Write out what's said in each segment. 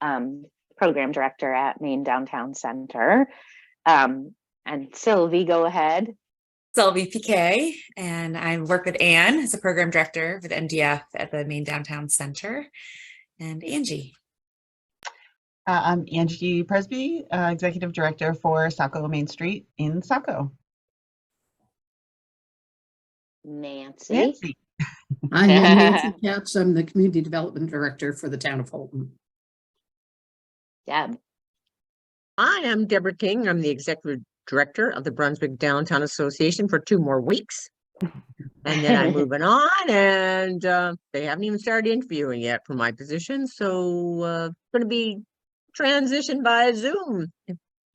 program director at Maine Downtown Center. And Sylvie, go ahead. Sylvie PK, and I work with Anne as a program director with MDF at the Maine Downtown Center. And Angie. I'm Angie Presby, executive director for Saco Main Street in Saco. Nancy. I'm Nancy Katz. I'm the community development director for the town of Holton. Deb. I am Deborah King. I'm the executive director of the Brunswick Downtown Association for 2 more weeks. And then I'm moving on, and they haven't even started interviewing yet for my position. So going to be transitioned by Zoom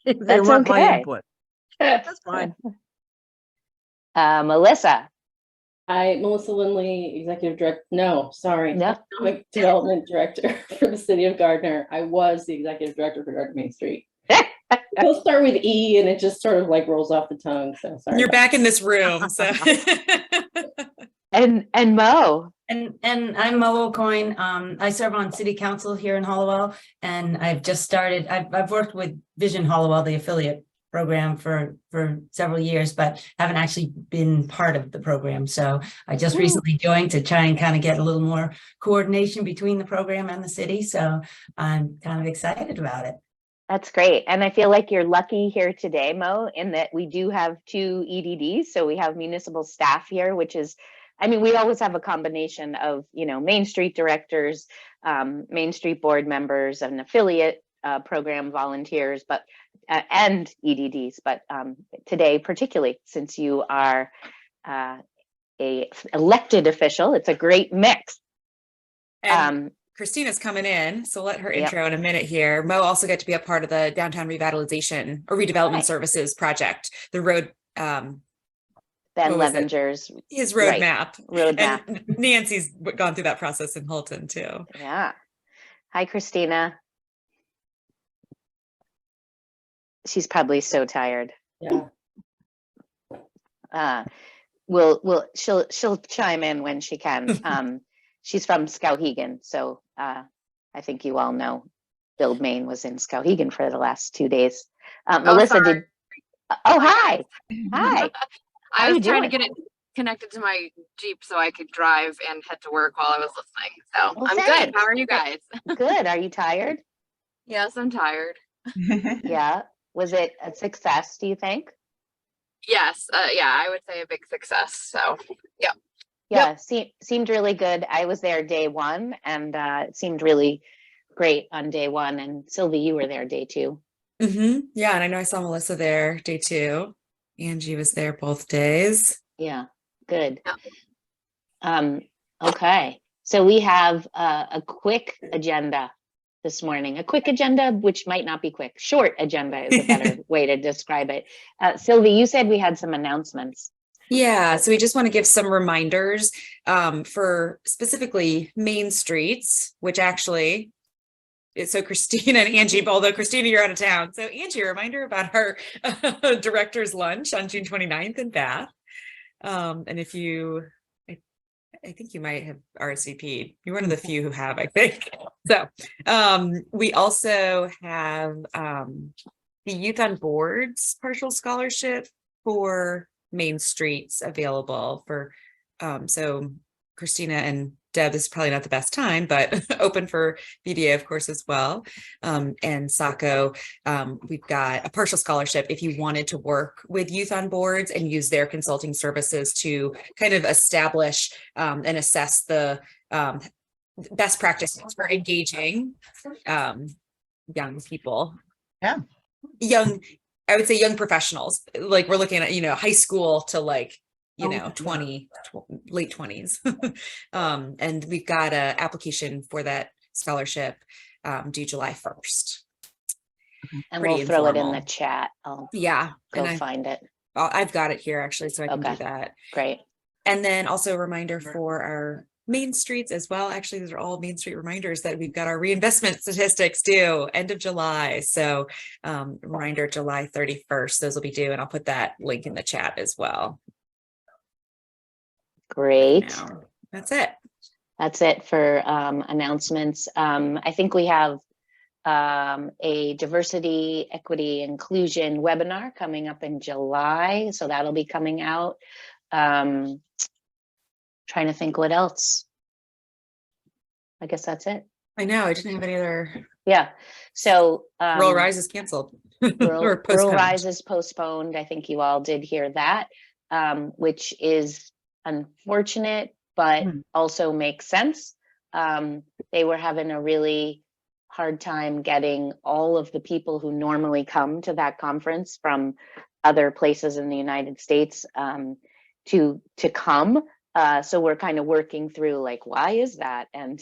if they want my input. That's fine. Melissa. Hi, Melissa Lindley, executive director. No, sorry. No. Economic development director for the city of Gardner. I was the executive director for Gardner Main Street. We'll start with E and it just sort of like rolls off the tongue. So sorry. You're back in this room. So and Mo. And I'm Mo O'Coin. I serve on city council here in Hollowell, and I've just started. I've worked with Vision Hollowell, the affiliate program, for several years, but haven't actually been part of the program. So I just recently joined to try and kind of get a little more coordination between the program and the city. So I'm kind of excited about it. That's great. And I feel like you're lucky here today, Mo, in that we do have 2 EDDs. So we have municipal staff here, which is, I mean, we always have a combination of, Main Street directors, Main Street board members, and affiliate program volunteers, but and EDDs. But today, particularly since you are a elected official, it's a great mix. Christina's coming in, so let her intro in a minute here. Mo also get to be a part of the downtown revitalization or redevelopment services project, the road. Ben Levenger's his roadmap. Roadmap. And Nancy's gone through that process in Holton too. Yeah. Hi, Christina. She's probably so tired. Yeah. She'll chime in when she can. She's from Skowhegan, so I think you all know Build Maine was in Skowhegan for the last 2 days. Melissa did. Oh, hi. Hi. I was trying to get it connected to my Jeep so I could drive and head to work while I was listening. So I'm good. How are you guys? Good. Are you tired? Yes, I'm tired. Yeah. Was it a success, do you think? Yes. Yeah, I would say a big success. So, yeah. Yeah, seemed really good. I was there day 1, and it seemed really great on day 1. And Sylvie, you were there day 2. Yeah, and I know I saw Melissa there day 2. Angie was there both days. Yeah, good. Okay, so we have a quick agenda this morning. A quick agenda, which might not be quick. Short agenda is a better way to describe it. Sylvie, you said we had some announcements. Yeah, so we just want to give some reminders for specifically Main Streets, which actually, so Christina and Angie, although Christina, you're out of town. So Angie, a reminder about our director's lunch on June 29th in Bath. And if you, I think you might have RSVP'd. You're one of the few who have, I think. So we also have the Youth on Boards partial scholarship for Main Streets available for so Christina and Deb, this is probably not the best time, but open for BDA, of course, as well. And Saco, we've got a partial scholarship if you wanted to work with youth on boards and use their consulting services to kind of establish and assess the best practices for engaging young people. Yeah. I would say young professionals, like we're looking at, high school to like, 20, late 20s. And we've got an application for that scholarship due July 1st. And we'll throw it in the chat. I'll go find it. I've got it here actually, so I can do that. Great. And then also a reminder for our Main Streets as well. Actually, these are all Main Street reminders that we've got our reinvestment statistics due end of July. So reminder, July 31st, those will be due, and I'll put that link in the chat as well. Great. That's it. That's it for announcements. I think we have a diversity, equity, inclusion webinar coming up in July. So that'll be coming out. Trying to think what else. I guess that's it. I know, I didn't have any other. Yeah. So Rural Rise is canceled. Rural Rise is postponed. I think you all did hear that, which is unfortunate, but also makes sense. They were having a really hard time getting all of the people who normally come to that conference from other places in the United States to come. So we're kind of working through like, why is that? And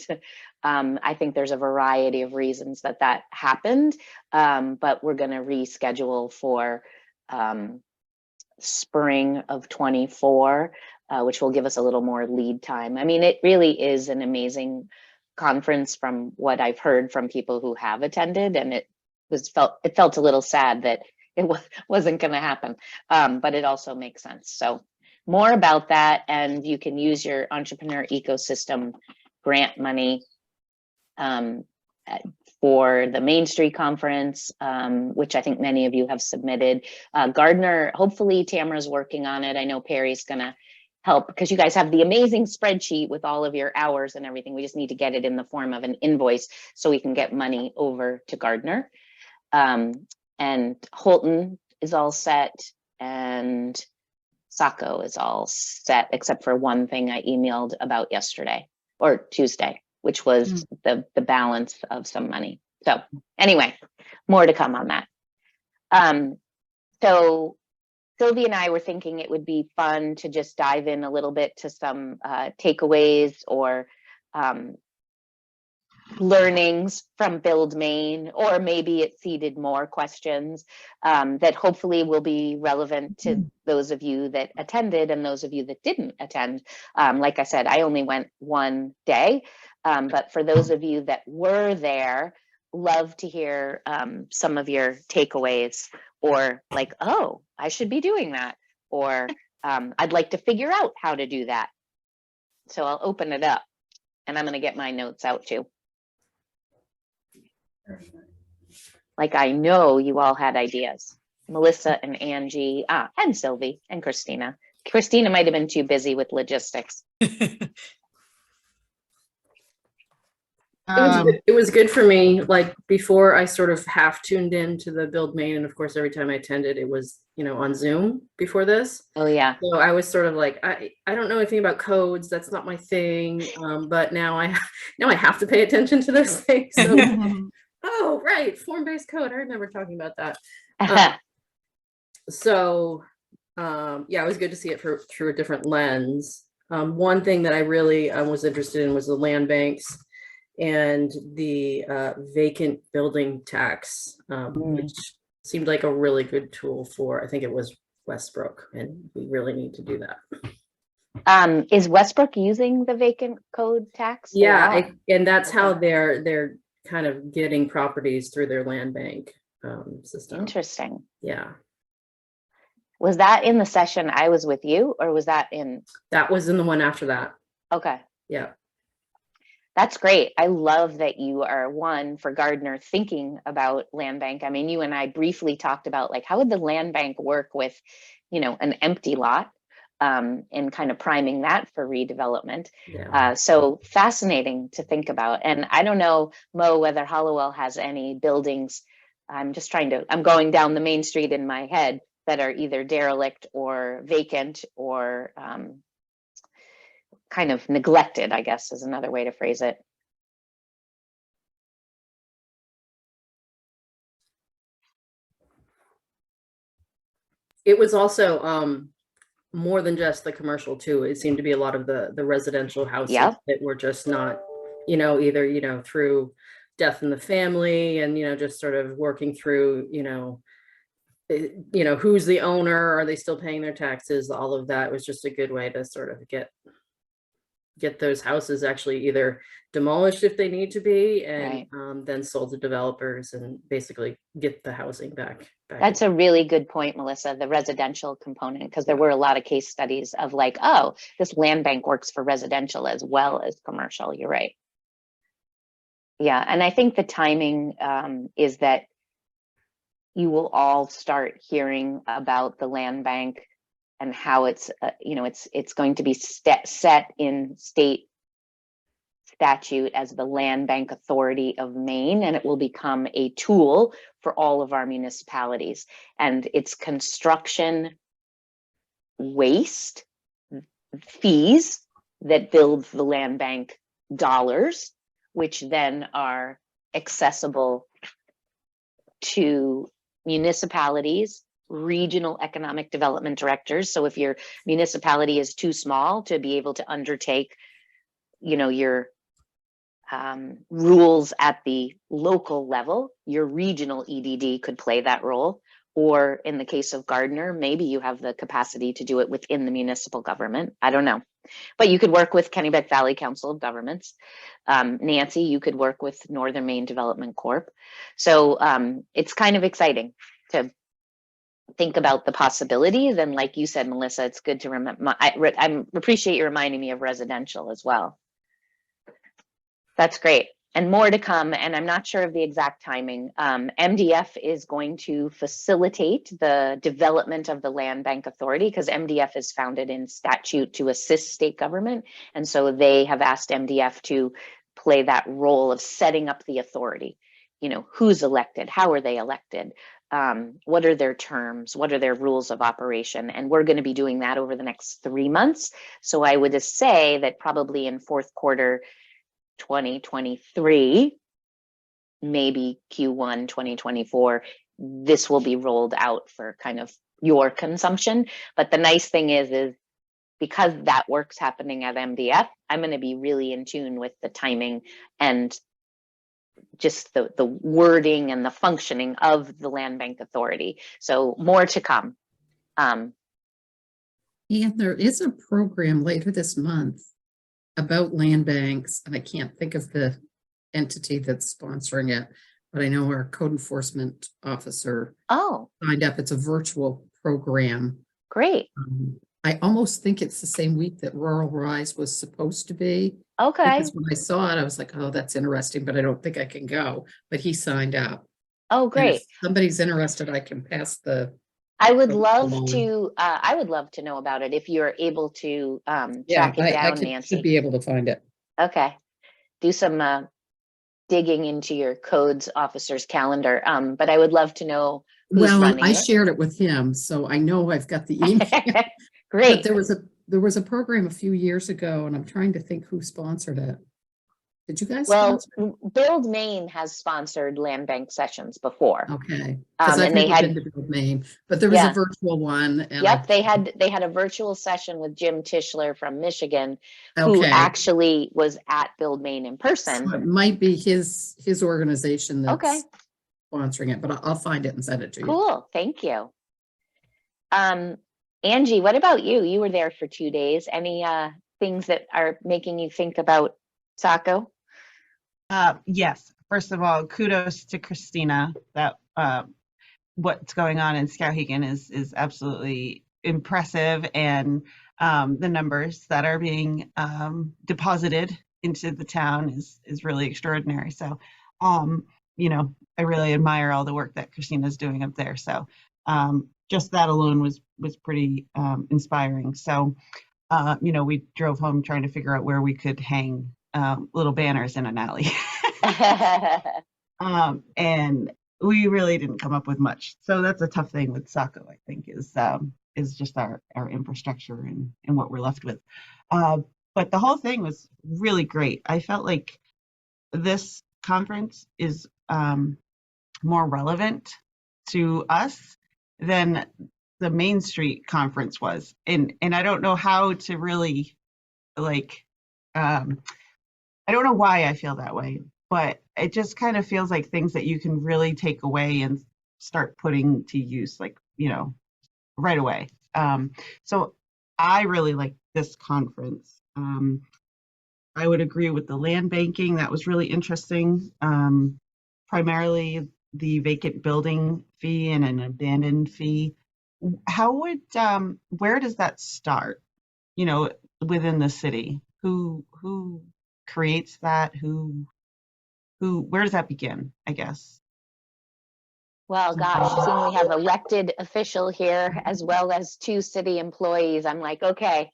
I think there's a variety of reasons that happened, but we're going to reschedule for spring of 24, which will give us a little more lead time. I mean, it really is an amazing conference from what I've heard from people who have attended, and it felt a little sad that it wasn't going to happen, but it also makes sense. So more about that, and you can use your entrepreneur ecosystem grant money for the Main Street Conference, which I think many of you have submitted. Gardner, hopefully Tamara's working on it. I know Perry's gonna help because you guys have the amazing spreadsheet with all of your hours and everything. We just need to get it in the form of an invoice so we can get money over to Gardner. And Holton is all set, and Saco is all set, except for one thing I emailed about yesterday or Tuesday, which was the balance of some money. So anyway, more to come on that. So Sylvie and I were thinking it would be fun to just dive in a little bit to some takeaways or learnings from Build Maine, or maybe it seeded more questions that hopefully will be relevant to those of you that attended and those of you that didn't attend. Like I said, I only went one day, but for those of you that were there, love to hear some of your takeaways, or like, oh, I should be doing that, or I'd like to figure out how to do that. So I'll open it up, and I'm going to get my notes out too. Like, I know you all had ideas. Melissa and Angie, and Sylvie and Christina. Christina might have been too busy with logistics. It was good for me. Like, before, I sort of half tuned in to the Build Maine, and of course, every time I attended, it was, on Zoom before this. Oh yeah. So I was sort of like, I don't know anything about codes. That's not my thing. But now I have to pay attention to those things. So, oh right, form-based code. I remember talking about that. Yeah, it was good to see it through a different lens. One thing that I really was interested in was the land banks and the vacant building tax, which seemed like a really good tool for, I think it was Westbrook, and we really need to do that. Is Westbrook using the vacant code tax? Yeah, and that's how they're kind of getting properties through their land bank system. Interesting. Yeah. Was that in the session I was with you, or was that in? That was in the one after that. Okay. Yeah. That's great. I love that you are one for Gardner thinking about land bank. I mean, you and I briefly talked about like, how would the land bank work with, an empty lot, and kind of priming that for redevelopment. Yeah. So fascinating to think about. And I don't know, Mo, whether Hollowell has any buildings. I'm going down the main street in my head that are either derelict or vacant or kind of neglected, I guess is another way to phrase it. It was also more than just the commercial too. It seemed to be a lot of the residential houses that were just not, either, through death in the family and, just sort of working through, who's the owner? Are they still paying their taxes? All of that was just a good way to sort of get those houses actually either demolished if they need to be, and then sold to developers and basically get the housing back. That's a really good point, Melissa, the residential component, because there were a lot of case studies of like, oh, this land bank works for residential as well as commercial. You're right. Yeah, and I think the timing is that you will all start hearing about the land bank and how it's, it's going to be set in state statute as the Land Bank Authority of Maine, and it will become a tool for all of our municipalities. And its construction waste fees that build the land bank dollars, which then are accessible to municipalities, regional economic development directors. So if your municipality is too small to be able to undertake, your rules at the local level, your regional EDD could play that role. Or in the case of Gardner, maybe you have the capacity to do it within the municipal government. I don't know. But you could work with Kennebec Valley Council of Governments. Nancy, you could work with Northern Maine Development Corp. So it's kind of exciting to think about the possibilities. And like you said, Melissa, it's good to remember. I appreciate you reminding me of residential as well. That's great. And more to come. And I'm not sure of the exact timing. MDF is going to facilitate the development of the Land Bank Authority, because MDF is founded in statute to assist state government. And so they have asked MDF to play that role of setting up the authority. Who's elected? How are they elected? What are their terms? What are their rules of operation? And we're going to be doing that over the next 3 months. So I would just say that probably in fourth quarter 2023, maybe Q1 2024, this will be rolled out for kind of your consumption. But the nice thing is because that work's happening at MDF, I'm going to be really in tune with the timing and just the wording and the functioning of the Land Bank Authority. So more to come. And there is a program later this month about land banks, and I can't think of the entity that's sponsoring it, but I know our code enforcement officer signed up. It's a virtual program. Great. I almost think it's the same week that Rural Rise was supposed to be. Okay. Because when I saw it, I was like, oh, that's interesting, but I don't think I can go. But he signed up. Oh, And great. if somebody's interested, I can pass the. I would love to know about it if you're able to track it down, Nancy. Should be able to find it. Okay. Do some digging into your codes officer's calendar. But I would love to know who's running it. Shared it with him, so I know I've got the email. Great. But there was a program a few years ago, and I'm trying to think who sponsored it. Did you guys? Well, Build Maine has sponsored land bank sessions before. Okay. And they had Build Maine, but there was a virtual one. And yep, they had a virtual session with Jim Tischler from Michigan, who actually was at Build Maine in person. So it might be his organization that's sponsoring it, but I'll find it and send it to you. Cool, thank you. Angie, what about you? You were there for 2 days. Any things that are making you think about Saco? Yes. First of all, kudos to Christina. That what's going on in Skowhegan is absolutely impressive, and the numbers that are being deposited into the town is really extraordinary. So, I really admire all the work that Christina's doing up there. So, just that alone was pretty inspiring. So, we drove home trying to figure out where we could hang little banners in an alley. And we really didn't come up with much. So that's a tough thing with Saco, I think, is just our infrastructure and what we're left with. But the whole thing was really great. I felt like this conference is more relevant to us than the Main Street conference was. And I don't know how to really I don't know why I feel that way, but it just kind of feels like things that you can really take away and start putting to use, right away. So I really like this conference. I would agree with the land banking. That was really interesting. Primarily the vacant building fee and an abandoned fee. Where does that start? Within the city, who creates that? Who where does that begin, I guess? Well, gosh, seeing we have elected official here as well as 2 city employees, I'm like, okay,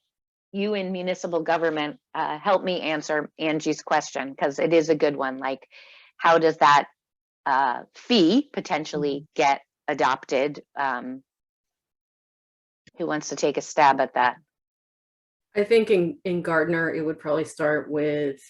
you in municipal government, help me answer Angie's question, because it is a good one. Like, how does that fee potentially get adopted? Who wants to take a stab at that? I think in Gardner, it would probably start with,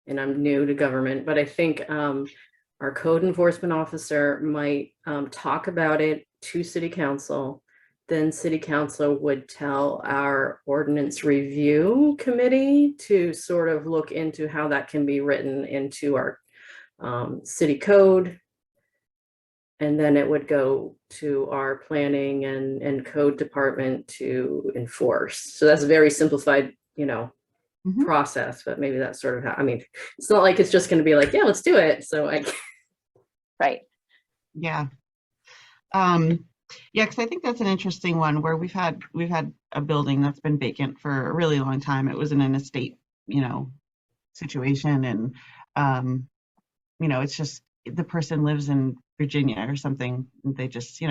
and I'm new to government, but I think our code enforcement officer might talk about it to city council. Then city council would tell our ordinance review committee to sort of look into how that can be written into our city code. And then it would go to our planning and code department to enforce. So that's a very simplified, process, but maybe that's sort of how, I mean, it's not like it's just going to be like, yeah, let's do it. So Right. Yeah. Yeah, because I think that's an interesting one where we've had a building that's been vacant for a really long time. It was in an estate, situation, and it's just the person lives in Virginia or something. They just,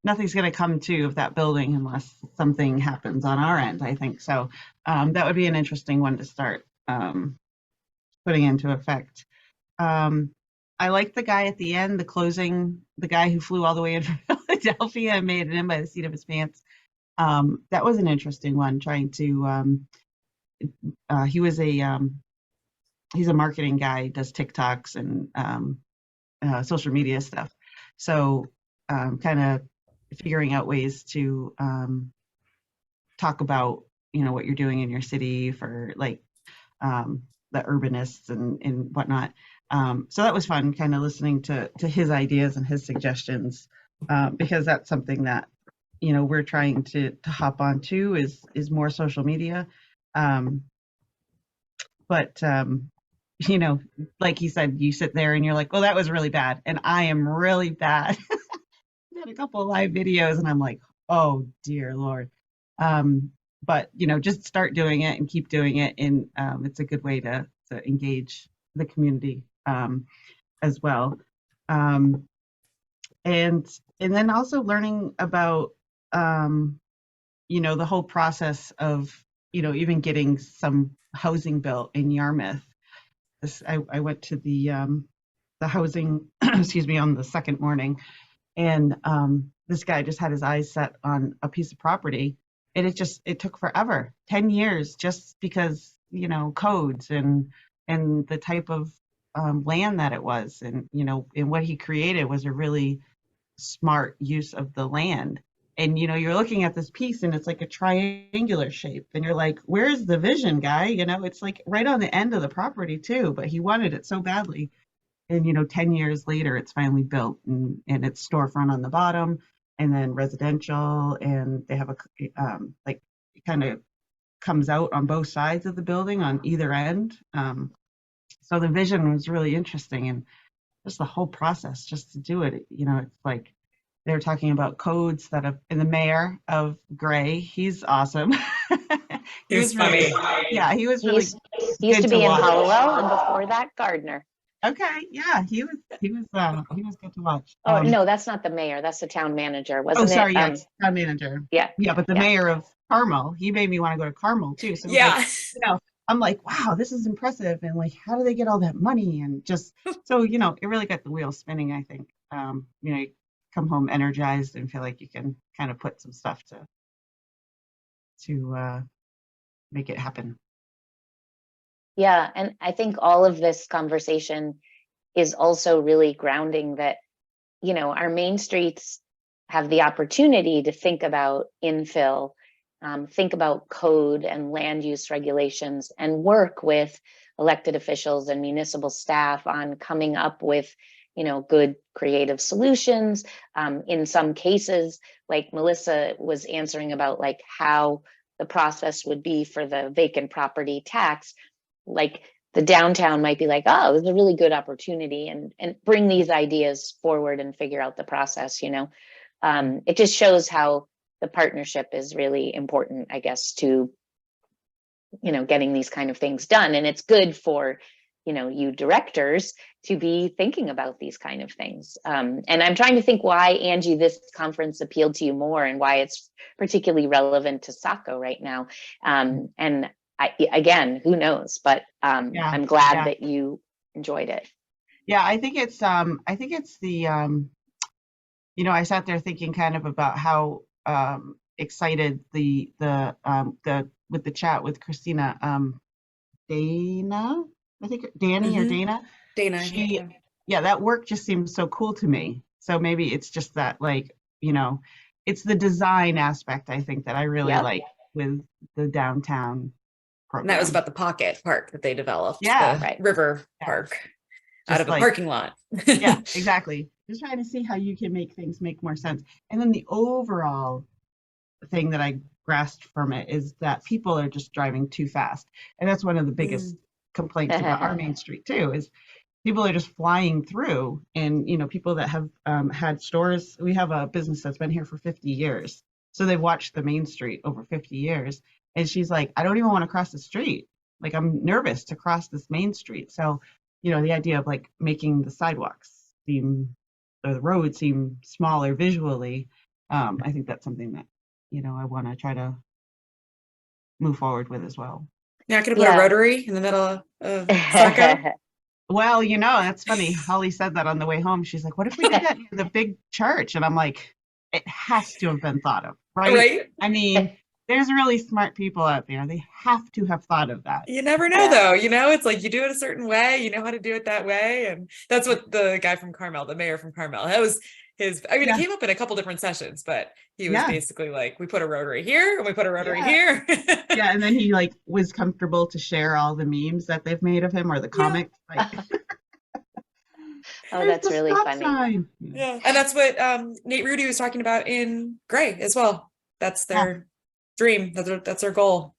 nothing's going to come to of that building unless something happens on our end, I think. So that would be an interesting one to start putting into effect. I like the guy at the end, the guy who flew all the way in from Philadelphia and made it in by the seat of his pants. That was an interesting one, trying to, he's a marketing guy, does TikToks and social media stuff. So kind of figuring out ways to talk about, what you're doing in your city for like the urbanists and whatnot. So that was fun, kind of listening to his ideas and his suggestions, because that's something that, we're trying to hop onto is more social media. But like he said, you sit there and you're like, oh, that was really bad. And I am really bad. I had a couple of live videos and I'm like, oh dear Lord. But just start doing it and keep doing it. And it's a good way to engage the community as well. And then also learning about the whole process of even getting some housing built in Yarmouth. I went to the housing excuse me on the second morning, and this guy just had his eyes set on a piece of property, and it took forever, 10 years, just because codes and the type of land that it was, and and what he created was a really smart use of the land. And you're looking at this piece and it's like a triangular shape, and you're like, where's the vision, guy? It's like right on the end of the property too, but he wanted it so badly. And 10 years later it's finally built, and it's storefront on the bottom, and then residential, and they have a like, it kind of comes out on both sides of the building on either end. So the vision was really interesting, and just the whole process just to do it, it's like they're talking about codes that have, and the mayor of Gray, he's awesome. He was funny. Yeah, he was really He used to be in watch. Hollowell, and before that, Gardner. Okay, yeah, he was good to watch. Oh, no, that's not the mayor. That's the town manager, wasn't oh, sorry, it? yes, town manager. Yeah. Yeah, but the mayor of Carmel, he made me want to go to Carmel too. So Yeah. like, I'm like, wow, this is impressive, and like, how do they get all that money? And just so it really got the wheels spinning, I think. You come home energized and feel like you can kind of put some stuff to make it happen. Yeah, and I think all of this conversation is also really grounding that, our main streets have the opportunity to think about infill, think about code and land use regulations, and work with elected officials and municipal staff on coming up with, good creative solutions. In some cases, like Melissa was answering about like how the process would be for the vacant property tax, like the downtown might be like, oh, this is a really good opportunity, and bring these ideas forward and figure out the process. It just shows how the partnership is really important, I guess, to getting these kind of things done. And it's good for you know, you directors to be thinking about these kind of things. And I'm trying to think why, Angie, this conference appealed to you more and why it's particularly relevant to Saco right now. And again, who knows, but Yeah, I'm glad yeah. that you enjoyed it. Yeah, I think it's the you know, I sat there thinking kind of about how excited the with the chat with Christina, Dana, I think Danny or Mhm. Dana. Dana. She, yeah. yeah, that work just seems so cool to me. So maybe it's just that, like, you know, it's the design aspect, I think, that I really Yep. like with the downtown And that was program. about the pocket park that they developed, Yeah, the right. river Yeah. park out Just of a like, parking lot. yeah, exactly. Just trying to see how you can make things make more sense. And then the overall thing that I grasped from it is that people are just driving too fast. And that's one of the biggest complaints about our main street too, is people are just flying through. And, you know, people that have had stores, we have a business that's been here for 50 years. So they've watched the main street over 50 years. And she's like, I don't even want to cross the street. Like, I'm nervous to cross this main street. So, you know, the idea of like making the sidewalks seem, or the road seem smaller visually, I think that's something that, you know, I want to try to move forward with as well. Yeah, I could have put a Yeah. rotary in the middle of Saco. Well, you know, that's funny. Holly said that on the way home. She's like, what if we did that near the big church? And I'm like, it has to have been thought of, right? Right? I mean, there's really smart people out there. They have to have thought of that. You never know, Yeah. though. You know, it's like you do it a certain way, you know how to do it that way. And that's what the guy from Carmel, the mayor from Carmel, that was his. I mean, Yeah. it came up in a couple different sessions, but he was Yeah. basically like, we put a rotary here and we put a rotary Yeah. here. Yeah, and then he like was comfortable to share all the memes that they've made of him or the comics. Like, Oh, "There's that's the really stop funny. sign." Yeah. And that's what Nate Rudy was talking about in Gray as well. That's their dream. That's their goal.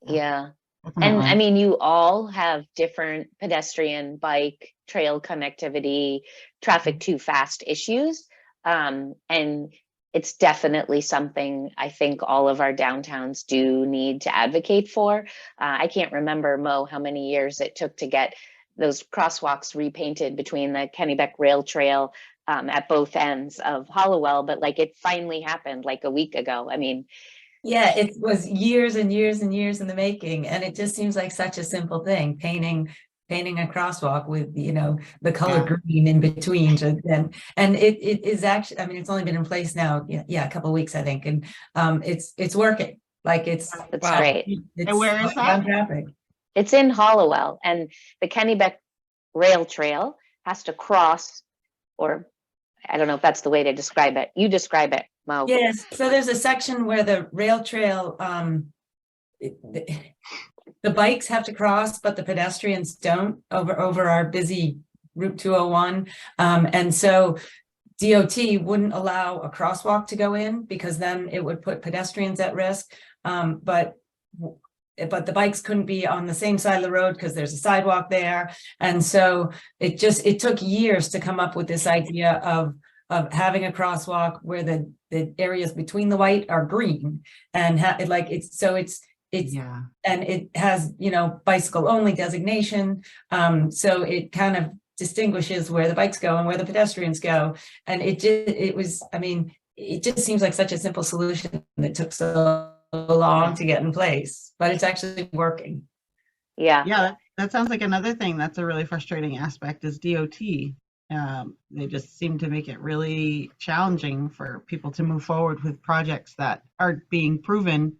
Yeah. And I Definitely. mean, you all have different pedestrian, bike, trail connectivity, traffic too fast issues. And it's definitely something I think all of our downtowns do need to advocate for. I can't remember, Mo, how many years it took to get those crosswalks repainted between the Kennebec Rail Trail at both ends of Hollowell, but like it finally happened like a week ago. I mean, Yeah, it was years and years and years in the making, and it just seems like such a simple thing, painting a crosswalk with, you know, the color green in between and it is actually, I mean, it's only been in place now, a couple of weeks, I think, and it's working. Like it's that's great. And where is that? traffic. It's in Hollowell, and the Kennebec Rail Trail has to cross, or I don't know if that's the way to describe it. You describe it, Mo. Yes, so there's a section where the rail trail, the bikes have to cross, but the pedestrians don't over our busy Route 201. And so DOT wouldn't allow a crosswalk to go in because then it would put pedestrians at risk. But the bikes couldn't be on the same side of the road because there's a sidewalk there. And so it took years to come up with this idea of having a crosswalk where the areas between the white are green and and it has, you know, bicycle only designation. So it kind of distinguishes where the bikes go and where the pedestrians go. And it just seems like such a simple solution that took so long to get in place, but it's actually working. Yeah. That sounds like another thing that's a really frustrating aspect is DOT. They just seem to make it really challenging for people to move forward with projects that are being proven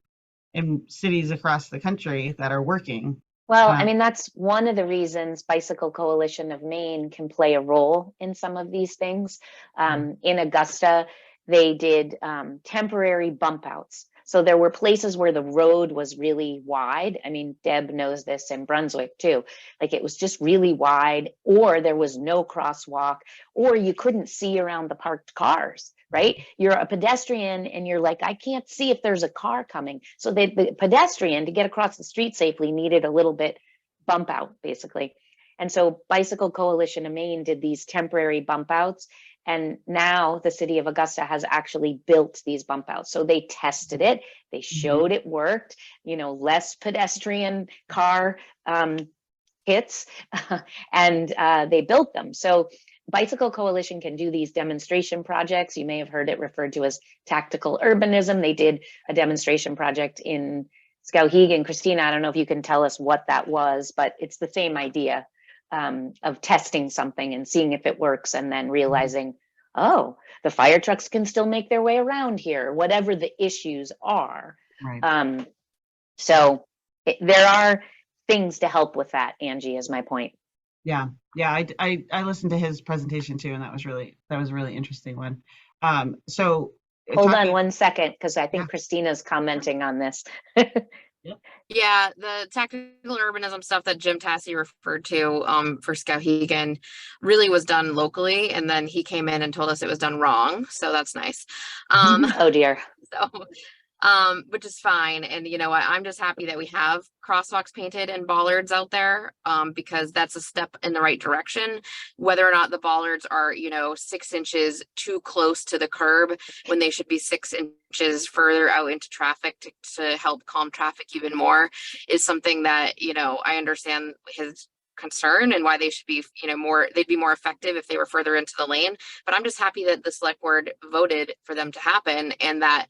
in cities across the country that are working. Well, I mean, that's one of the reasons Bicycle Coalition of Maine can play a role in some of these things. In Augusta, they did temporary bump outs. So there were places where the road was really wide. I mean, Deb knows this in Brunswick too. Like it was just really wide, or there was no crosswalk, or you couldn't see around the parked cars, right? You're a pedestrian and you're like, I can't see if there's a car coming. So the pedestrian, to get across the street safely, needed a little bit bump out, basically. And so Bicycle Coalition of Maine did these temporary bump outs. And now the city of Augusta has actually built these bump outs. So they tested it. They showed it worked, you know, less pedestrian car hits and they built them. So Bicycle Coalition can do these demonstration projects. You may have heard it referred to as tactical urbanism. They did a demonstration project in Skowhegan. Christina, I don't know if you can tell us what that was, but it's the same idea of testing something and seeing if it works, and then realizing, oh, the fire trucks can still make their way around here, whatever the issues are. Right. So there are things to help with that, Angie, is my point. Yeah. I listened to his presentation too, and that was a really interesting one. So hold on one second, because I think Christina's commenting on this. Yeah, the tactical urbanism stuff that Jim Tassi referred to for Skowhegan really was done locally, and then he came in and told us it was done wrong. So that's nice. Oh dear. So which is fine. And you know what, I'm just happy that we have crosswalks painted and bollards out there, because that's a step in the right direction. Whether or not the bollards are, 6 inches too close to the curb when they should be 6 inches further out into traffic to help calm traffic even more is something that, I understand his concern and why they should be, they'd be more effective if they were further into the lane. But I'm just happy that the select board voted for them to happen, and that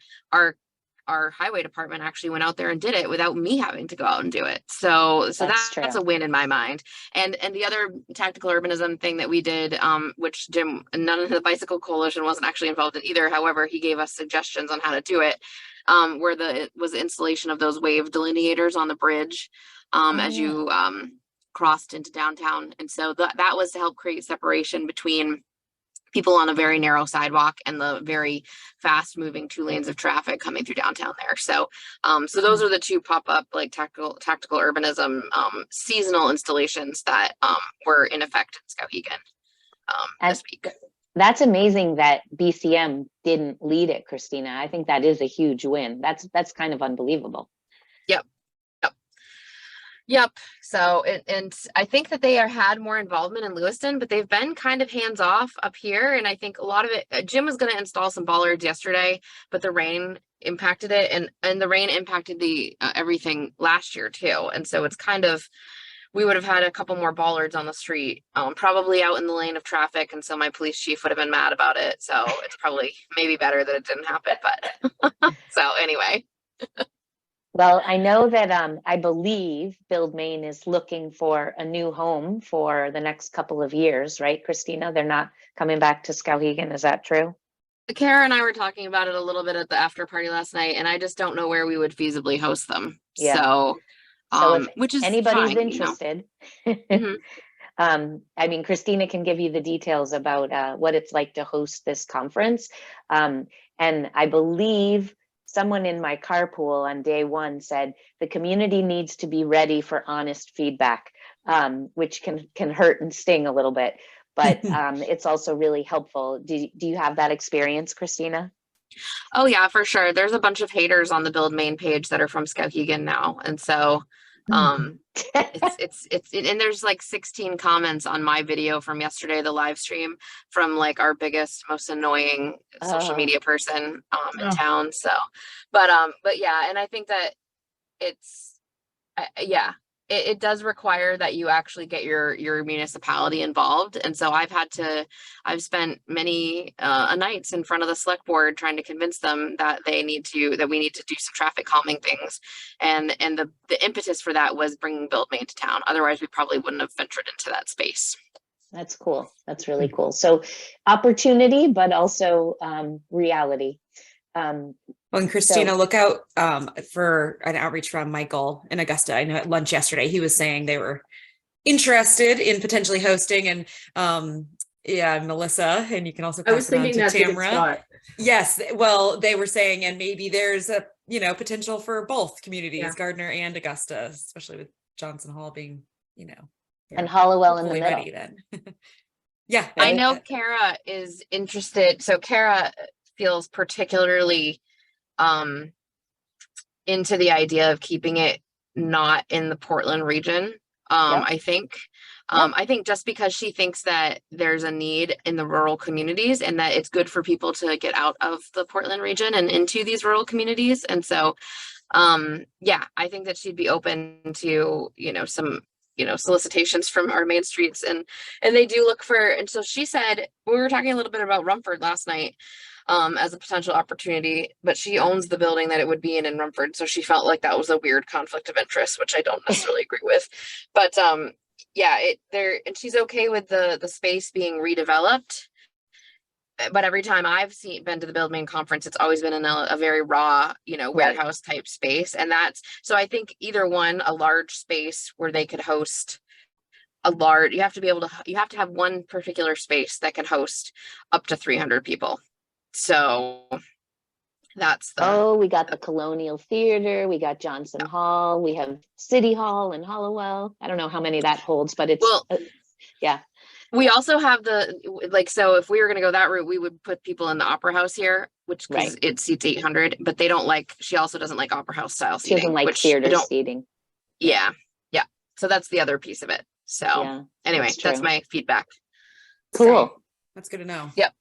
our highway department actually went out there and did it without me having to go out and do it. So that's a win in my mind. And the other tactical urbanism thing that we did, which Jim, none of the Bicycle Coalition wasn't actually involved in either. However, he gave us suggestions on how to do it, where it was the installation of those wave delineators on the bridge as you crossed into downtown. And so that was to help create separation between people on a very narrow sidewalk and the very fast moving 2 lanes of traffic coming through downtown there. So so those are the two pop-up like tactical urbanism seasonal installations that were in effect in Skowhegan this week. That's amazing that BCM didn't lead it, Christina. I think that is a huge win. That's kind of unbelievable. Yep. So, and I think that they had more involvement in Lewiston, but they've been kind of hands off up here. And I think a lot of it, Jim was going to install some bollards yesterday, but the rain impacted it, and the rain impacted the everything last year too. And so it's kind of, we would have had a couple more bollards on the street, probably out in the lane of traffic. And so my police chief would have been mad about it. So it's probably maybe better that it didn't happen, but so anyway. Well, I know that I believe Build Maine is looking for a new home for the next couple of years, right, Christina? They're not coming back to Skowhegan. Is that true? Kara and I were talking about it a little bit at the after party last night, and I just don't know where we would feasibly host them. Yeah. So if which is anybody's fine, interested, I mean, Christina can give you the details about what it's like to host this conference. And I believe someone in my carpool on day one said the community needs to be ready for honest feedback, which can hurt and sting a little bit, but it's also really helpful. Do you have that experience, Christina? Oh yeah, for sure. There's a bunch of haters on the Build Maine page that are from Skowhegan now, and so it's and there's like 16 comments on my video from yesterday, the live stream, from like our biggest, most annoying social media person in town. So but yeah, and I think that it's it does require that you actually get your municipality involved. And so I've spent many nights in front of the select board trying to convince them that we need to do some traffic calming things. And the impetus for that was bringing Build Maine to town. Otherwise, we probably wouldn't have ventured into that space. That's cool. That's really cool. So opportunity, but also reality. Well, and Christina, look out for an outreach from Michael in Augusta. I know at lunch yesterday, he was saying they were interested in potentially hosting, and Melissa, and you can also pass it on to Tamara. Yes, well, they were saying, and maybe there's a potential for both communities, Gardner and Augusta, especially with Johnson Hall being and Hollowell in the middle. Ready then. Yeah, I know Kara is interested. So Kara feels particularly into the idea of keeping it not in the Portland region. I think just because she thinks that there's a need in the rural communities, and that it's good for people to get out of the Portland region and into these rural communities. And so I think that she'd be open to some solicitations from our main streets, and they do look for, and so she said, we were talking a little bit about Rumford last night, as a potential opportunity, but she owns the building that it would be in Rumford. So she felt like that was a weird conflict of interest, which I don't necessarily agree with, but, yeah, and she's okay with the space being redeveloped. But every time I've been to the Build Main conference, it's always been in a very raw, warehouse type space. And so I think either one, a large space where they could host you have to have one particular space that can host up to 300 people. So that's we got the Colonial Theater, we got Johnson Hall, we have City Hall in Hollowell. I don't know how many that holds, but it's, yeah. We also have so if we were going to go that route, we would put people in the Opera House here, which it seats 800, but she also doesn't like Opera House style seating. She doesn't like theater seating. Yeah. Yeah. So that's the other piece of it. So anyway, that's my feedback. Cool. So, that's good to know. Yep.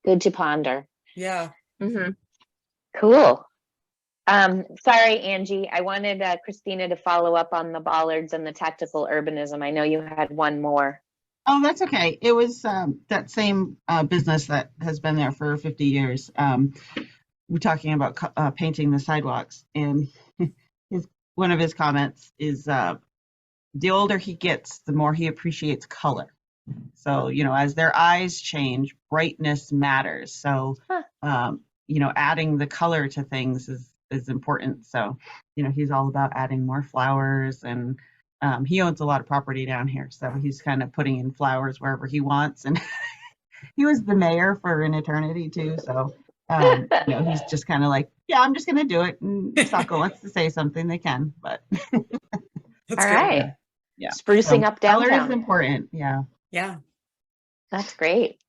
Good to ponder. Yeah. Mm-hmm. Cool. Sorry, Angie, I wanted Christina to follow up on the bollards and the tactical urbanism. I know you had one more. Oh, that's okay. It was that same business that has been there for 50 years. We're talking about painting the sidewalks, and one of his comments is the older he gets, the more he appreciates color. So, as their eyes change, brightness matters. So, adding the color to things is important. So, he's all about adding more flowers, and he owns a lot of property down here. So he's kind of putting in flowers wherever he wants. And he was the mayor for an eternity too. So, he's just kind of like, yeah, I'm just going to do it. And if Saco wants to say something, they can, but. All right. Yeah. Sprucing up downtown. Color is important. Yeah. Yeah. That's great.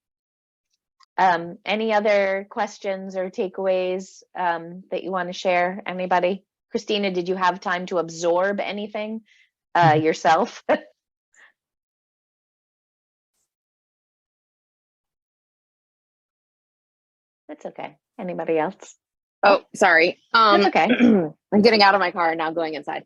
Any other questions or takeaways that you want to share? Anybody? Christina, did you have time to absorb anything yourself? That's okay. Anybody else? Oh, sorry. That's okay. I'm getting out of my car and now going inside.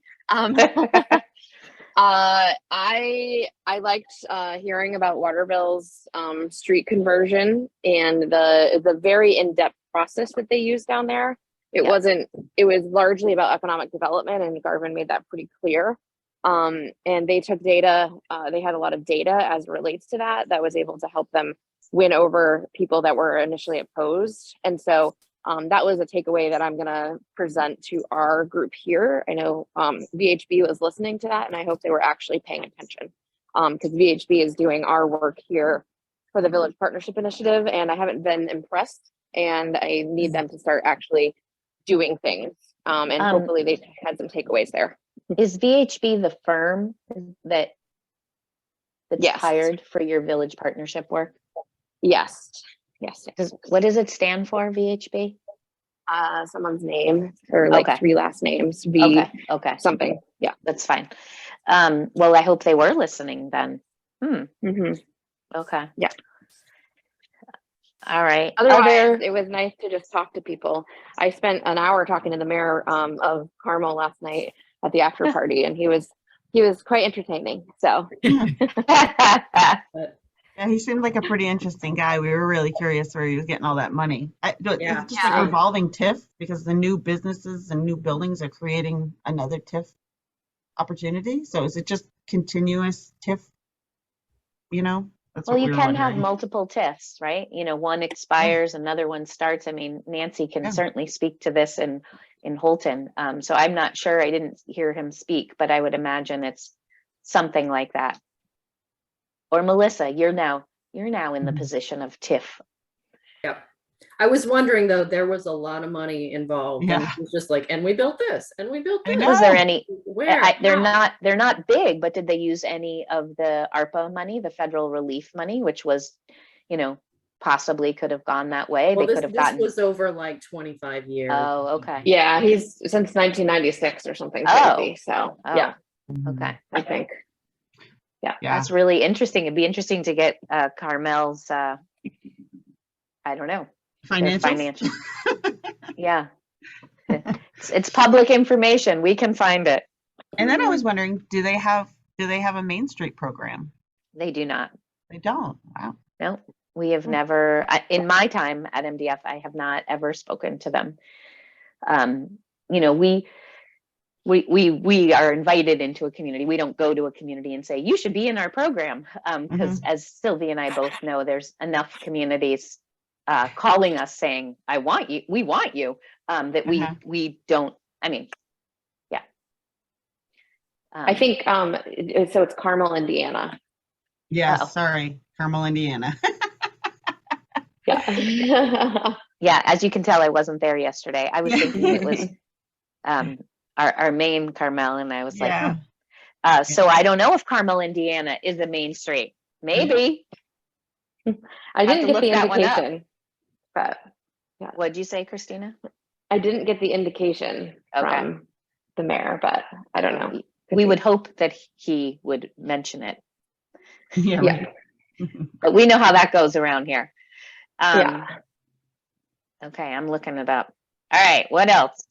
I liked hearing about Waterville's street conversion and the very in-depth process that they used down there. It was largely about economic development, and Garvin made that pretty clear. And they took data, they had a lot of data as it relates to that was able to help them win over people that were initially opposed. And so that was a takeaway that I'm going to present to our group here. I know VHB was listening to that, and I hope they were actually paying attention, because VHB is doing our work here for the Village Partnership Initiative, and I haven't been impressed, and I need them to start actually doing things. And hopefully they had some takeaways there. Is VHB the firm that's Yes. hired for your Village Partnership work? Yes. What does it stand for, VHB? Someone's name, or like Okay. 3 last names. V Okay. something. Yeah. That's fine. Well, I hope they were listening then. Mm-hmm. Okay. Yeah. All right. Otherwise, it was nice to just talk to people. I spent an hour talking to the mayor of Carmel last night at the after party, and he was quite entertaining. So Yeah, he seemed like a pretty interesting guy. We were really curious where he was getting all that money. Is it just Yeah. like revolving TIF, because the new businesses and new buildings are creating another TIF opportunity? So is it just continuous TIF? That's Well, what you we were can have wondering. multiple TIFs, right? One expires, another one starts. I mean, Nancy can certainly speak to this in Holton. So I'm not sure. I didn't hear him speak, but I would imagine it's something like that. Or Melissa, you're now in the position of TIF. Yep. I was wondering though, there was a lot of money involved. And Yeah. it was just like, and we built this, and we built I this. know. Was there any? Where? They're How? not big, but did they use any of the ARPA money, the federal relief money, which was, possibly could have gone that way? Well, They this could have gotten. was over like 25 years. Oh, okay. yeah, he's since 1996 or something crazy. So yeah, Okay. I think. Yeah. That's really interesting. It'd be interesting to get Carmel's, I don't know, their Financials? Yeah. It's public information. We can find it. And then I was wondering, do they have Do they have a Main Street program? They do not. They don't. Wow. No, we have never, in my time at MDF, I have not ever spoken to them. You know, we are invited into a community. We don't go to a community and say, you should be in our program. Because as Sylvie and I both know, there's enough communities calling us saying, I want you, we want you, that we don't, I mean, yeah. I think, so it's Carmel, Indiana. Yes, sorry, Carmel, Indiana. Yeah. Yeah, as you can tell, I wasn't there yesterday. I was thinking it was our main Carmel, and I was like, so I don't know if Carmel, Indiana is a main street. Maybe. I didn't get the that one up. indication, but yeah. What'd you say, Christina? I didn't get the indication from the mayor, but I don't know. We would hope that he would mention it. Yeah. Yeah. But we know how that goes around here. Yeah. Okay, I'm looking it up. All right, what else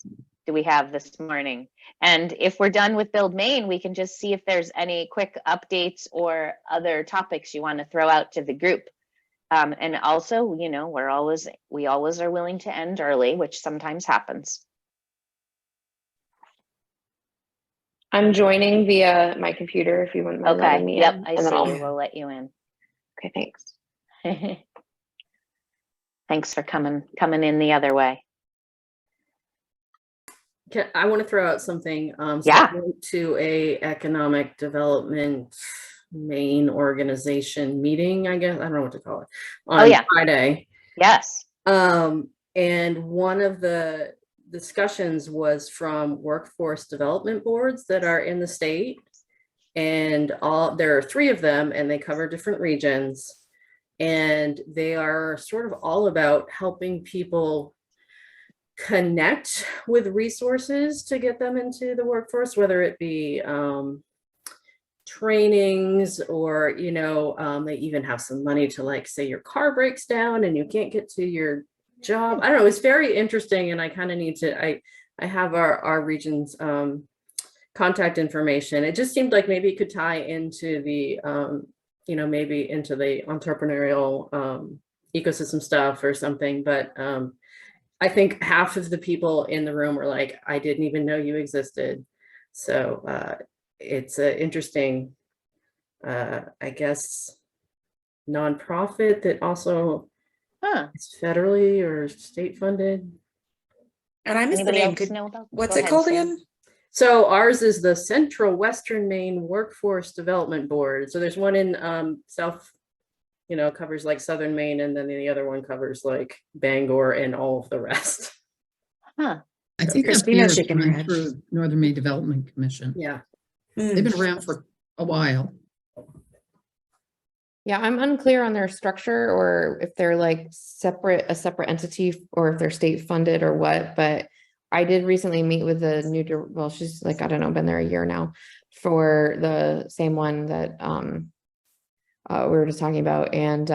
do we have this morning? And if we're done with Build Maine, we can just see if there's any quick updates or other topics you want to throw out to the group. And also, you know, we always are willing to end early, which sometimes happens. I'm joining via my computer if you wouldn't mind letting me Yep, in. I see. We'll let you in. Okay, thanks. Thanks for coming in the other way. I want to throw out something. Yeah. To a economic development Maine organization meeting, I guess. I don't know what to call it. On Friday. Yes. And one of the discussions was from workforce development boards that are in the state. And there are 3 of them, and they cover different regions. And they are sort of all about helping people connect with resources to get them into the workforce, whether it be trainings or, you know, they even have some money to, like, say your car breaks down and you can't get to your job. I don't know. It's very interesting. And I kind of need to, I have our region's contact information. It just seemed like maybe it could tie into the, you know, maybe into the entrepreneurial ecosystem stuff or something. But I think half of the people in the room were like, I didn't even know you existed. So it's an interesting, I guess, nonprofit that also is federally or state funded. And I missed the name. What's it called again? So ours is the Central Western Maine Workforce Development Board. So there's one in South, you know, covers like Southern Maine, and then the other one covers like Bangor and all of the rest. I think Christina's that's shaking her head. through Northern Maine Development Commission. Yeah. They've been around for a while. Yeah, I'm unclear on their structure or if they're like a separate entity or if they're state funded or what, but I did recently meet with the new, well, she's like, I don't know, been there a year now for the same one that we were just talking about. And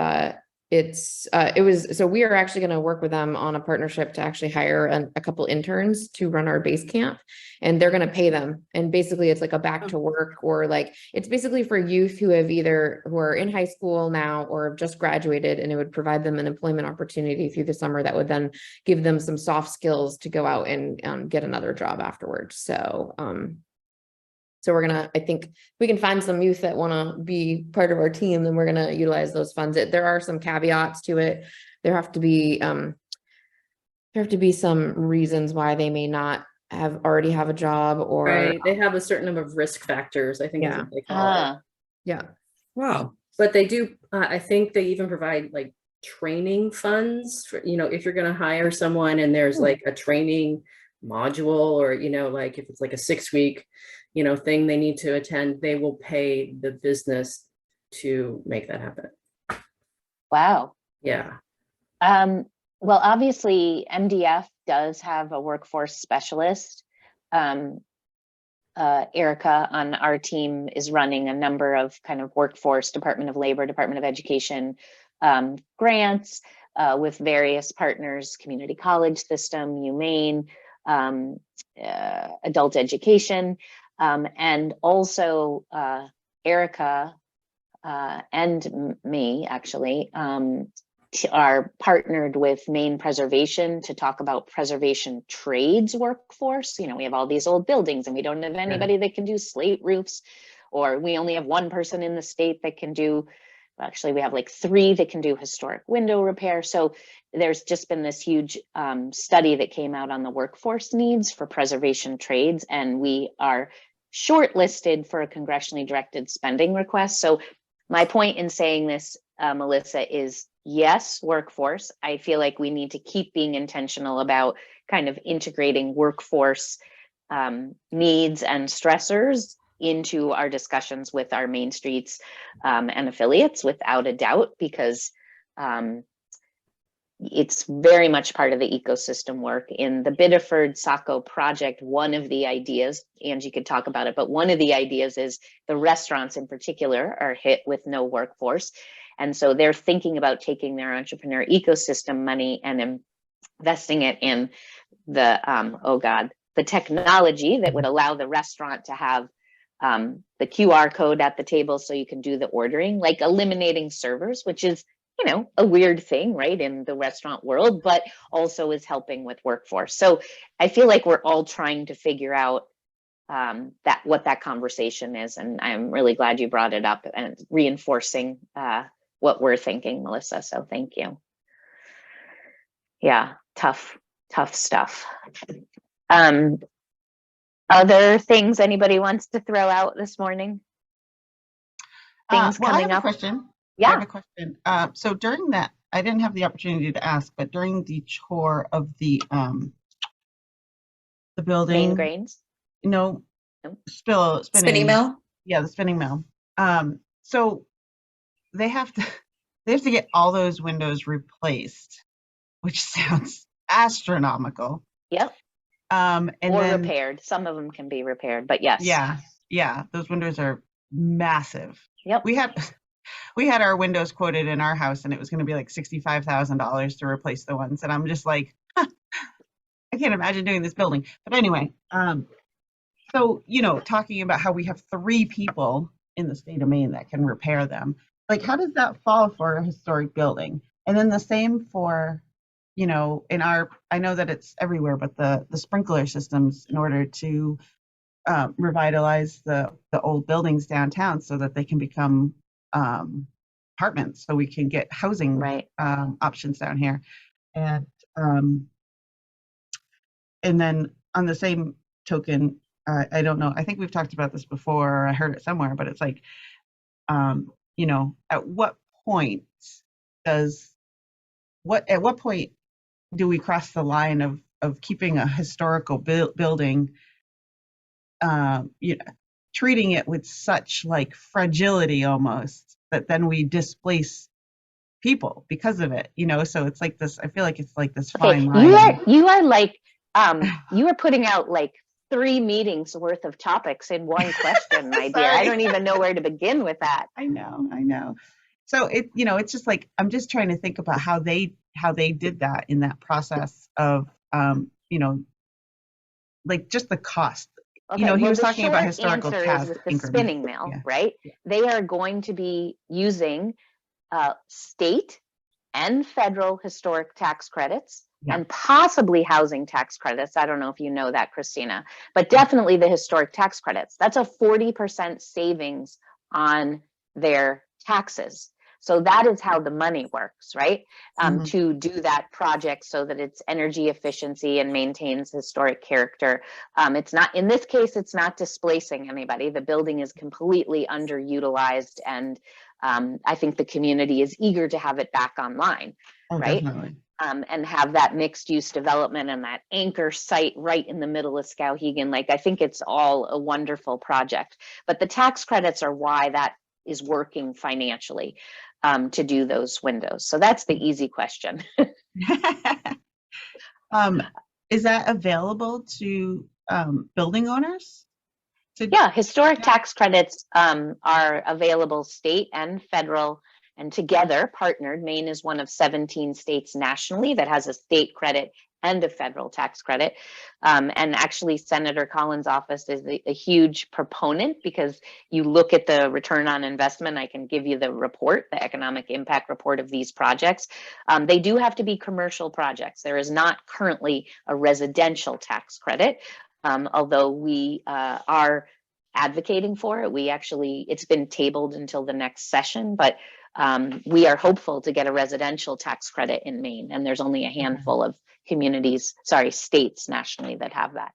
so we are actually going to work with them on a partnership to actually hire a couple interns to run our base camp, and they're going to pay them. And basically it's like a back to work, or like, it's basically for youth who are in high school now or have just graduated, and it would provide them an employment opportunity through the summer that would then give them some soft skills to go out and get another job afterwards. So we're gonna, I think we can find some youth that want to be part of our team, then we're gonna utilize those funds. There are some caveats to it. There have to be some reasons why they may not already have a job, or right. They have a certain number of risk factors, I think is what they call it. Yeah. Wow. But they do, I think they even provide like training funds for, you know, if you're going to hire someone and there's like a training module, or, you know, like if it's like a 6-week, you know, thing they need to attend, they will pay the business to make that happen. Wow. Yeah. Well, obviously MDF does have a workforce specialist. Erica on our team is running a number of kind of workforce, Department of Labor, Department of Education grants with various partners, community college system, UMaine, adult education. And also Erica and me actually are partnered with Maine Preservation to talk about preservation trades workforce. You know, we have all these old buildings and we don't have anybody that can do slate roofs, or we only have one person in the state that can do, actually we have like 3 that can do historic window repair. So there's just been this huge study that came out on the workforce needs for preservation trades, and we are shortlisted for a congressionally directed spending request. So my point in saying this, Melissa, is yes, workforce. I feel like we need to keep being intentional about kind of integrating workforce needs and stressors into our discussions with our Main Streets and affiliates, without a doubt, because it's very much part of the ecosystem work. In the Biddeford Saco project, one of the ideas, Angie could talk about it, but one of the ideas is the restaurants in particular are hit with no workforce. And so they're thinking about taking their entrepreneur ecosystem money and investing it in the, the technology that would allow the restaurant to have the QR code at the table so you can do the ordering, like eliminating servers, which is, you know, a weird thing, right, in the restaurant world, but also is helping with workforce. So I feel like we're all trying to figure out what that conversation is. And I'm really glad you brought it up and reinforcing what we're thinking, Melissa. So thank you. Yeah, tough stuff. Other things anybody wants to throw out this morning? Things well, coming I have up? a question. Yeah. I have a question. So during that, I didn't have the opportunity to ask, but during the tour of the building, Main grains? no, No. Spinning mill. Yeah, the spinning mill. So they have to get all those windows replaced, which sounds astronomical. Yep. And Or then repaired. Some of them can be repaired, but yes. yeah, those windows are massive. Yep. We had our windows quoted in our house, and it was going to be like $65,000 to replace the ones. And I'm just like, I can't imagine doing this building. But anyway, so, you know, talking about how we have 3 people in the state of Maine that can repair them. Like, how does that fall for a historic building? And then the same for, you know, I know that it's everywhere, but the sprinkler systems in order to revitalize the old buildings downtown so that they can become apartments, so we can get housing options down here. And then on the same token, I don't know, I think we've talked about this before, or I heard it somewhere, but it's like, you know, at what point do we cross the line of keeping a historical building, you know, treating it with such like fragility almost, that then we displace people because of it, you know? So it's like this, I feel like it's like this fine line. You are like, you are putting out like 3 meetings worth of topics in one question, my dear. I don't even know where to begin with that. I know. So it, you know, it's just like, I'm just trying to think about how they did that in that process of, you know, like just the cost. Okay, you know, he well, was the talking about short historical answer task is with the increments. spinning mill, Yeah. right? Yeah. They are going to be using state and federal historic tax credits, and possibly housing tax credits. I don't know if you know that, Christina, but definitely the historic tax credits. That's a 40% savings on their taxes. So that is how the money works, right? To do that project so that it's energy efficiency and maintains historic character. It's not, in this case, it's not displacing anybody. The building is completely underutilized, and I think the community is eager to have it back online, right? Definitely. And have that mixed use development and that anchor site right in the middle of Skowhegan. Like, I think it's all a wonderful project, but the tax credits are why that is working financially to do those windows. So that's the easy question. Is that available to building owners? Yeah, historic tax credits are available state and federal, and together partnered. Maine is one of 17 states nationally that has a state credit and a federal tax credit. And actually, Senator Collins' office is a huge proponent, because you look at the return on investment. I can give you the report, the economic impact report of these projects. They do have to be commercial projects. There is not currently a residential tax credit, although we are advocating for it. It's been tabled until the next session, but we are hopeful to get a residential tax credit in Maine, and there's only a handful of states nationally that have that.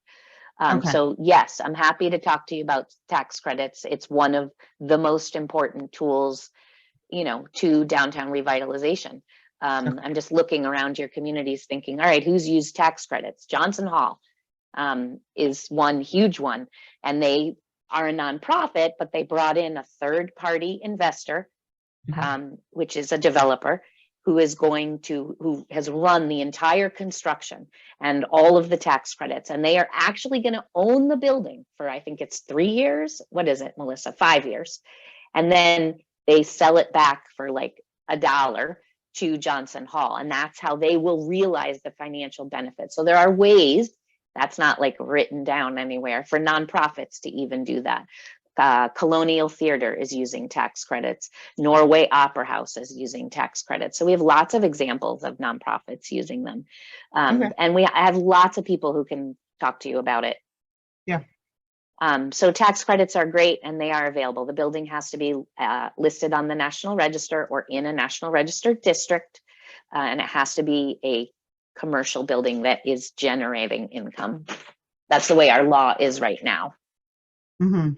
Okay. So yes, I'm happy to talk to you about tax credits. It's one of the most important tools, to downtown revitalization. I'm just looking around your communities thinking, all right, who's used tax credits? Johnson Hall is one huge one, and they are a nonprofit, but they brought in a third-party investor, which is a developer who has run the entire construction and all of the tax credits. And they are actually going to own the building for, I think it's 3 years. What is it, Melissa? 5 years. And then they sell it back for like $1 to Johnson Hall. And that's how they will realize the financial benefits. So there are ways, that's not like written down anywhere, for nonprofits to even do that. Colonial Theater is using tax credits. Norway Opera House is using tax credits. So we have lots of examples of nonprofits using them. And I have lots of people who can talk to you about it. Yeah. So tax credits are great, and they are available. The building has to be listed on the National Register or in a National Register district. And it has to be a commercial building that is generating income. That's the way our law is right now. Mm-hmm.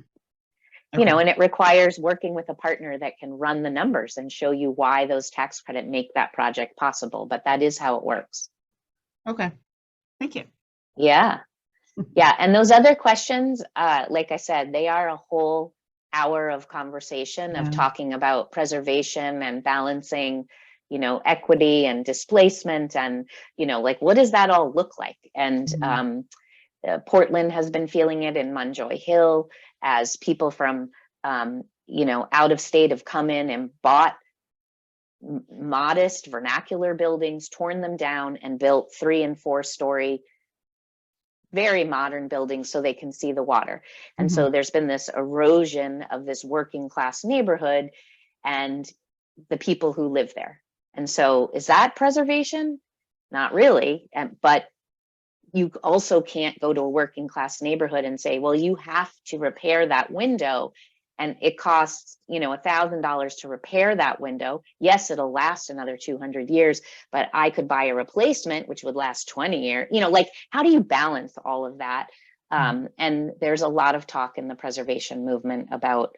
And it requires working with a partner that can run the numbers and show you why those tax credits make that project possible. But that is how it works. Okay. Thank you. Yeah. Yeah. And those other questions, like I said, they are a whole hour of conversation of talking about preservation and balancing, equity and displacement, and, like, what does that all look like? And Portland has been feeling it in Munjoy Hill, as people from, out of state have come in and bought modest vernacular buildings, torn them down, and built 3- and 4-story, very modern buildings so they can see the water. And so there's been this erosion of this working class neighborhood and the people who live there. And so is that preservation? Not really, but you also can't go to a working class neighborhood and say, well, you have to repair that window, and it costs, $1,000 to repair that window. Yes, it'll last another 200 years, but I could buy a replacement, which would last 20 years. Like, how do you balance all of that? And there's a lot of talk in the preservation movement about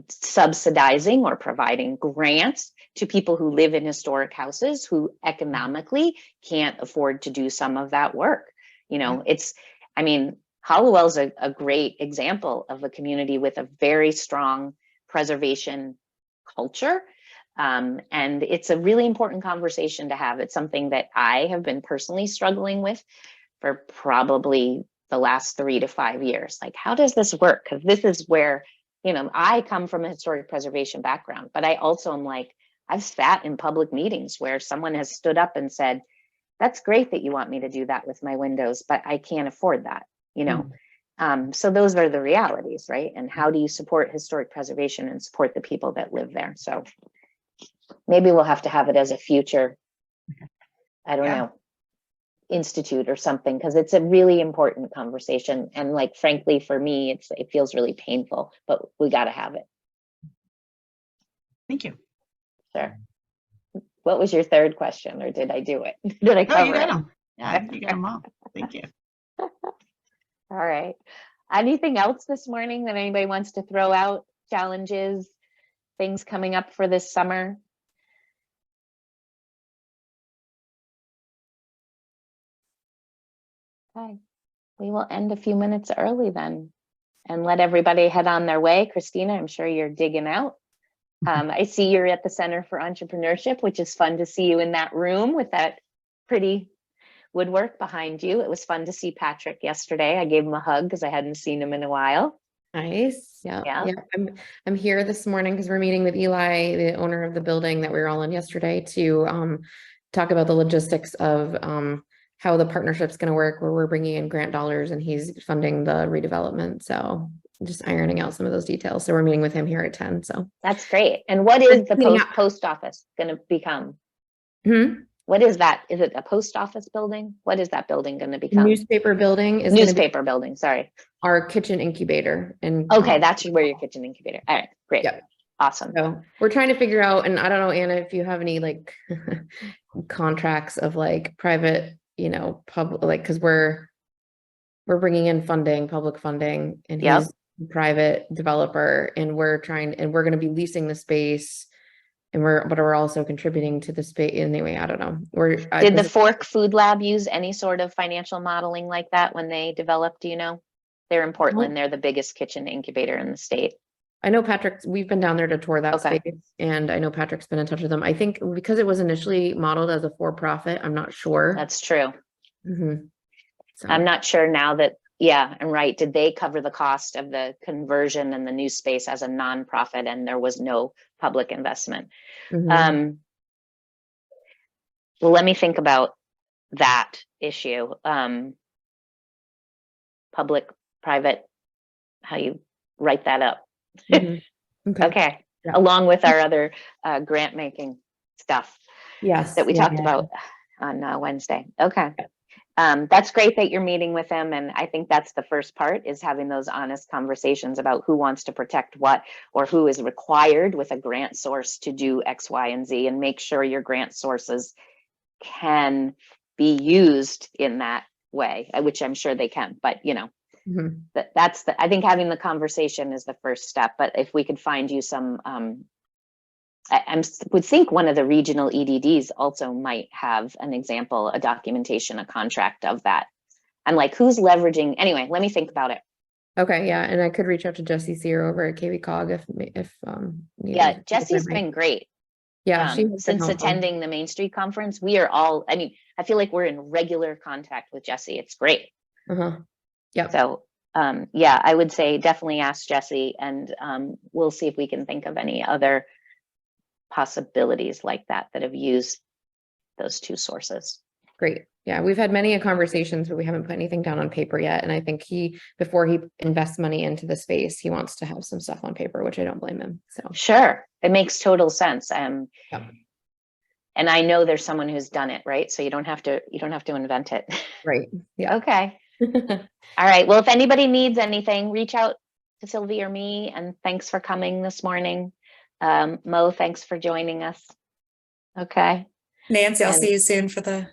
subsidizing or providing grants to people who live in historic houses who economically can't afford to do some of that work. Hollowell's a great example of a community with a very strong preservation culture. And it's a really important conversation to have. It's something that I have been personally struggling with for probably the last 3 to 5 years. Like, how does this work? Because this is where, I come from a historic preservation background, but I also am like, I've sat in public meetings where someone has stood up and said, that's great that you want me to do that with my windows, but I can't afford that, So those are the realities, right? And how do you support historic preservation and support the people that live there? So maybe we'll have to have it as a future, I don't know, institute or something, because it's a really important conversation. And like, frankly, for me, it feels really painful, but we got to have it. Thank you. Sure. What was your third question, or did I do it? Did I cover you got it? them. Yeah, you got them all. Thank you. All right. Anything else this morning that anybody wants to throw out? Challenges, things coming up for this summer? Okay. We will end a few minutes early then and let everybody head on their way. Christina, I'm sure you're digging out. I see you're at the Center for Entrepreneurship, which is fun to see you in that room with that pretty woodwork behind you. It was fun to see Patrick yesterday. I gave him a hug because I hadn't seen him in a while. Nice. Yeah. I'm here this morning because we're meeting with Eli, the owner of the building that we were all in yesterday, to talk about the logistics of how the partnership's going to work, where we're bringing in grant dollars and he's funding the redevelopment. So just ironing out some of those details. So we're meeting with him here at 10. So That's great. And what is the cleaning up. post office going to become? Mhm. What is that? Is it a post office building? What is that building going to become? Newspaper building is gonna be Newspaper building, sorry. our kitchen incubator. And Okay, that's where your kitchen incubator. All right, great. Yep. Awesome. So we're trying to figure out, and I don't know, Anna, if you have any like contracts of like private, public, like, because we're bringing in funding, public funding, and Yep. he's a private developer, and we're going to be leasing the space, and we're also contributing to the space. Anyway, I don't know. Did the Fork Food Lab use any sort of financial modeling like that when they developed, do you know? They're in Portland. They're the biggest kitchen incubator in the state. I know we've been down there to tour that Okay. space, and I know Patrick's been in touch with them. I think because it was initially modeled as a for-profit, I'm not sure. That's true. Mhm. So, I'm not sure now that, yeah, I'm right. Did they cover the cost of the conversion and the new space as a nonprofit and there was no public investment? mhm. Well, let me think about that issue. Public, private, how you write that up. Mhm. Okay. Okay, Yeah. along with our other grant making stuff Yes. that we yeah, talked yeah. about on Wednesday. Okay. That's great that you're meeting with him. And I think that's the first part, is having those honest conversations about who wants to protect what, or who is required with a grant source to do X, Y, and Z, and make sure your grant sources can be used in that way, which I'm sure they can, but Mhm. I think having the conversation is the first step. But if we could find you some, I would think one of the regional EDDs also might have an example, a documentation, a contract of that. I'm like, who's leveraging? Anyway, let me think about it. Okay. Yeah. And I could reach out to Jessie Sear over at KV-COG if needed. Yeah, Jessie's been great. Yeah. She has been Since helpful. attending the Main Street conference, we are all, I feel like we're in regular contact with Jessie. It's great. Uh-huh. Yep. So, yeah, I would say definitely ask Jessie, and we'll see if we can think of any other possibilities like that have used those two sources. Great. Yeah. We've had many conversations, but we haven't put anything down on paper yet. And I think before he invests money into the space, he wants to have some stuff on paper, which I don't blame him. So Sure, it makes total sense. Yep. And I know there's someone who's done it, right? So you don't have to invent it. Right. Yeah. Okay. All right. Well, if anybody needs anything, reach out to Sylvie or me. And thanks for coming this morning. Mo, thanks for joining us. Okay. Nancy, I'll And- see you soon for the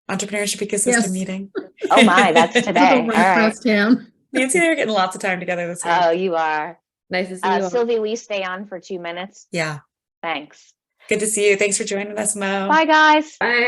Entrepreneurship Ecosystem Yes. meeting. Oh my, that's today. Go All right right. across town. Nancy and I are getting lots of time together this week. Oh, you are. Nice to see you all. Sylvie, will you stay on for 2 minutes? Yeah. Thanks. Good to see you. Thanks for joining us, Mo. Bye, guys. Bye.